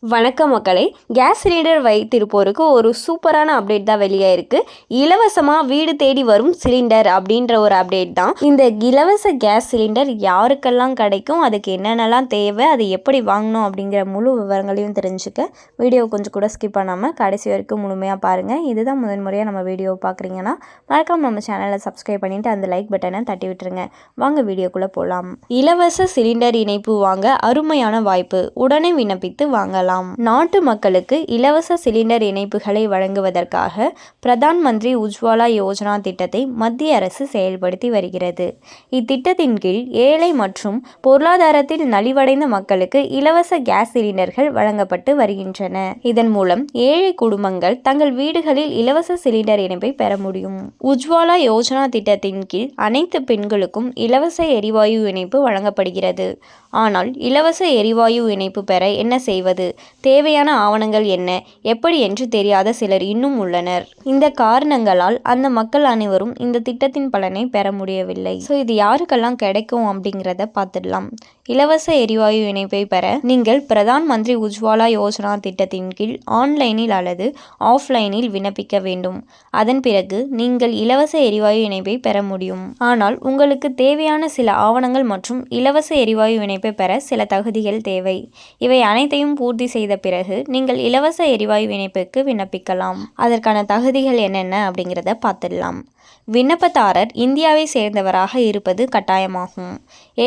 வணக்கம் மக்களே. Gas cylinder வைத்திருப்போருக்கு ஒரு சூப்பரான அப்டேட் தான் வெளியாயிருக்கு. இலவசமாக வீடு தேடி வரும் சிலிண்டர் அப்படின்ற ஒரு அப்டேட் தான். இந்த இலவச கேஸ் சிலிண்டர் யாருக்கெல்லாம் கிடைக்கும், அதுக்கு என்னென்னலாம் தேவை, அதை எப்படி வாங்கணும் அப்படிங்கிற முழு விவரங்களையும் தெரிஞ்சுக்க வீடியோ கொஞ்சம் கூட ஸ்கிப் பண்ணாமல் கடைசி வரைக்கும் முழுமையாக பாருங்கள். இதுதான் முதன்முறையாக நம்ம வீடியோவை பார்க்குறீங்கன்னா மறக்காம நம்ம சேனலை சப்ஸ்கிரைப் பண்ணிவிட்டு அந்த லைக் பட்டனை தட்டி விட்டுருங்க. வாங்க வீடியோக்குள்ளே போகலாம். இலவச சிலிண்டர் இணைப்பு வாங்க அருமையான வாய்ப்பு, உடனே விண்ணப்பித்து வாங்கலாம். நாட்டு மக்களுக்கு இலவச சிலிண்டர் இணைப்புகளை வழங்குவதற்காக பிரதான் மந்திரி உஜ்வாலா யோஜனா திட்டத்தை மத்திய அரசு செயல்படுத்தி வருகிறது. இத்திட்டத்தின் கீழ் ஏழை மற்றும் பொருளாதாரத்தில் நலிவடைந்த மக்களுக்கு இலவச கேஸ் சிலிண்டர்கள் வழங்கப்பட்டு வருகின்றன. இதன் மூலம் ஏழை குடும்பங்கள் தங்கள் வீடுகளில் இலவச சிலிண்டர் இணைப்பை பெற முடியும். உஜ்வாலா யோஜனா திட்டத்தின் கீழ் அனைத்து பெண்களுக்கும் இலவச எரிவாயு இணைப்பு வழங்கப்படுகிறது. ஆனால் இலவச எரிவாயு இணைப்பு பெற என்ன செய்வது, தேவையான ஆவணங்கள் என்ன, எப்படி என்று தெரியாத சிலர் இன்னும் உள்ளனர். இந்த காரணங்களால் அந்த மக்கள் அனைவரும் இந்த திட்டத்தின் பலனை பெற முடியவில்லை. ஸோ இது யாருக்கெல்லாம் கிடைக்கும் அப்படிங்கிறத பார்த்துடலாம். இலவச எரிவாயு இணைப்பை பெற நீங்கள் பிரதான் மந்திரி உஜ்வாலா யோஜனா திட்டத்தின் கீழ் ஆன்லைனில் அல்லது ஆஃப்லைனில் விண்ணப்பிக்க வேண்டும். அதன் பிறகு நீங்கள் இலவச எரிவாயு இணைப்பை பெற முடியும். ஆனால் உங்களுக்கு தேவையான சில ஆவணங்கள் மற்றும் இலவச எரிவாயு இணைப்பை பெற சில தகுதிகள் தேவை. இவை அனைத்தையும் பூர்த்தி செய்த பிறகு நீங்கள் இலவச எரிவாயு இணைப்புக்கு விண்ணப்பிக்கலாம். அதற்கான தகுதிகள் என்னென்ன அப்படிங்கிறத பார்த்துடலாம். விண்ணப்பதாரர் இந்தியாவை சேர்ந்தவராக இருப்பது கட்டாயமாகும்.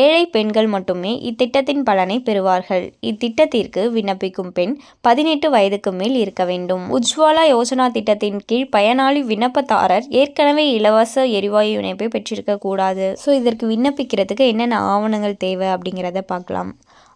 ஏழை பெண்கள் மட்டுமே இத்திட்டத்தின் பலனை பெறுவார்கள். இத்திட்டத்திற்கு விண்ணப்பிக்கும் பெண் 18 வயதுக்கு மேல் இருக்க வேண்டும். உஜ்வாலா யோஜனா திட்டத்தின் கீழ் பயனாளி விண்ணப்பதாரர் ஏற்கனவே இலவச எரிவாயு இணைப்பை பெற்றிருக்க கூடாது. ஸோ இதற்கு விண்ணப்பிக்கிறதுக்கு என்னென்ன ஆவணங்கள் தேவை அப்படிங்கிறத பார்க்கலாம்.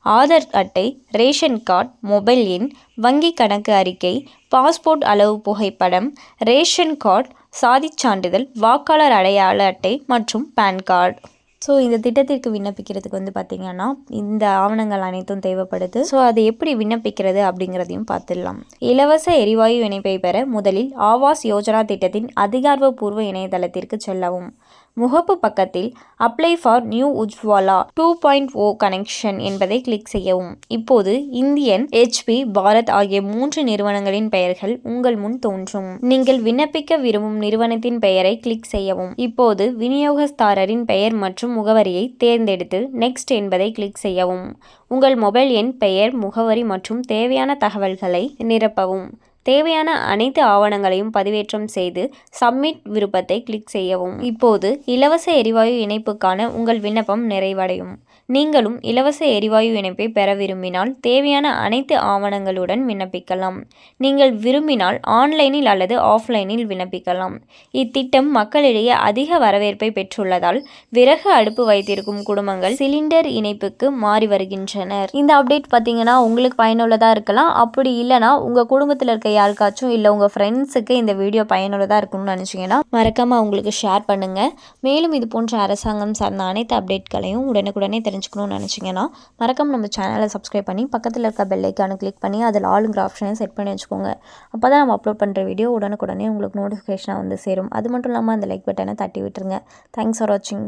ஆதார் அட்டை, ரேஷன் கார்டு, மொபைல் எண், வங்கி கணக்கு அறிக்கை, பாஸ்போர்ட் அளவு புகைப்படம், ரேஷன் கார்டு, சாதிச் சான்றிதழ், வாக்காளர் அடையாள அட்டை மற்றும் பேன் கார்டு. ஸோ இந்த திட்டத்திற்கு விண்ணப்பிக்கிறதுக்கு பார்த்திங்கன்னா இந்த ஆவணங்கள் அனைத்தும் தேவைப்படுது. ஸோ அதை எப்படி விண்ணப்பிக்கிறது அப்படிங்கிறதையும் பார்த்துடலாம். இலவச எரிவாயு இணைப்பை பெற முதலில் ஆவாஸ் யோஜனா திட்டத்தின் அதிகாரப்பூர்வ இணையதளத்திற்கு செல்லவும். முகப்பு பக்கத்தில் apply for new Ujjwala 2.0 connection என்பதை கிளிக் செய்யவும். இப்போது இந்தியன், HP, பாரத் ஆகிய 3 நிறுவனங்களின் பெயர்கள் உங்கள் முன் தோன்றும். நீங்கள் விண்ணப்பிக்க விரும்பும் நிறுவனத்தின் பெயரை கிளிக் செய்யவும். இப்போது விநியோகஸ்தாரரின் பெயர் மற்றும் முகவரியை தேர்ந்தெடுத்து நெக்ஸ்ட் என்பதை கிளிக் செய்யவும். உங்கள் மொபைல் எண், பெயர், முகவரி மற்றும் தேவையான தகவல்களை நிரப்பவும். தேவையான அனைத்து ஆவணங்களையும் பதிவேற்றம் செய்து சப்மிட் விருப்பத்தை கிளிக் செய்யவும். இப்போது இலவச எரிவாயு இணைப்புக்கான உங்கள் விண்ணப்பம் நிறைவடையும். நீங்களும் இலவச எரிவாயு இணைப்பை பெற விரும்பினால் தேவையான அனைத்து ஆவணங்களுடன் விண்ணப்பிக்கலாம். நீங்கள் விரும்பினால் ஆன்லைனில் அல்லது ஆஃப்லைனில் விண்ணப்பிக்கலாம். இத்திட்டம் மக்களிடையே அதிக வரவேற்பை பெற்றுள்ளதால் விறகு அடுப்பு வைத்திருக்கும் குடும்பங்கள் சிலிண்டர் இணைப்புக்கு மாறி வருகின்றனர். இந்த அப்டேட் பார்த்தீங்கன்னா உங்களுக்கு பயனுள்ளதாக இருக்கலாம். அப்படி இல்லைனா உங்கள் குடும்பத்தில் இருக்க யாருக்காச்சும் இல்லை உங்கள் ஃப்ரெண்ட்ஸுக்கு இந்த வீடியோ பயனுள்ளதாக இருக்கும்னு நினச்சிங்கன்னா மறக்காமல் அவங்களுக்கு ஷேர் பண்ணுங்கள். மேலும் இது போன்ற அரசாங்கம் சார்ந்த அனைத்து அப்டேட்களையும் உடனுக்குடனே தெரிஞ்சுக்கணும்னு நினச்சிங்கன்னா மறக்காமல் நம்ம சேனலை சப்ஸ்கிரைப் பண்ணி பக்கத்தில் இருக்க பெல் ஐக்கானை கிளிக் பண்ணி அதில் ஆளுங்கிற ஆப்ஷனை செட் பண்ணி வச்சுக்கோங்க. அப்போ தான் நம்ம அப்லோட் பண்ணுற வீடியோ உடனுக்குடனே உங்களுக்கு நோட்டிஃபிகேஷனாக வந்து சேரும். அது மட்டும் இல்லாமல் அந்த லைக் பட்டனை தட்டி விட்டுருங்க. தேங்க்ஸ் ஃபார் வாட்சிங்.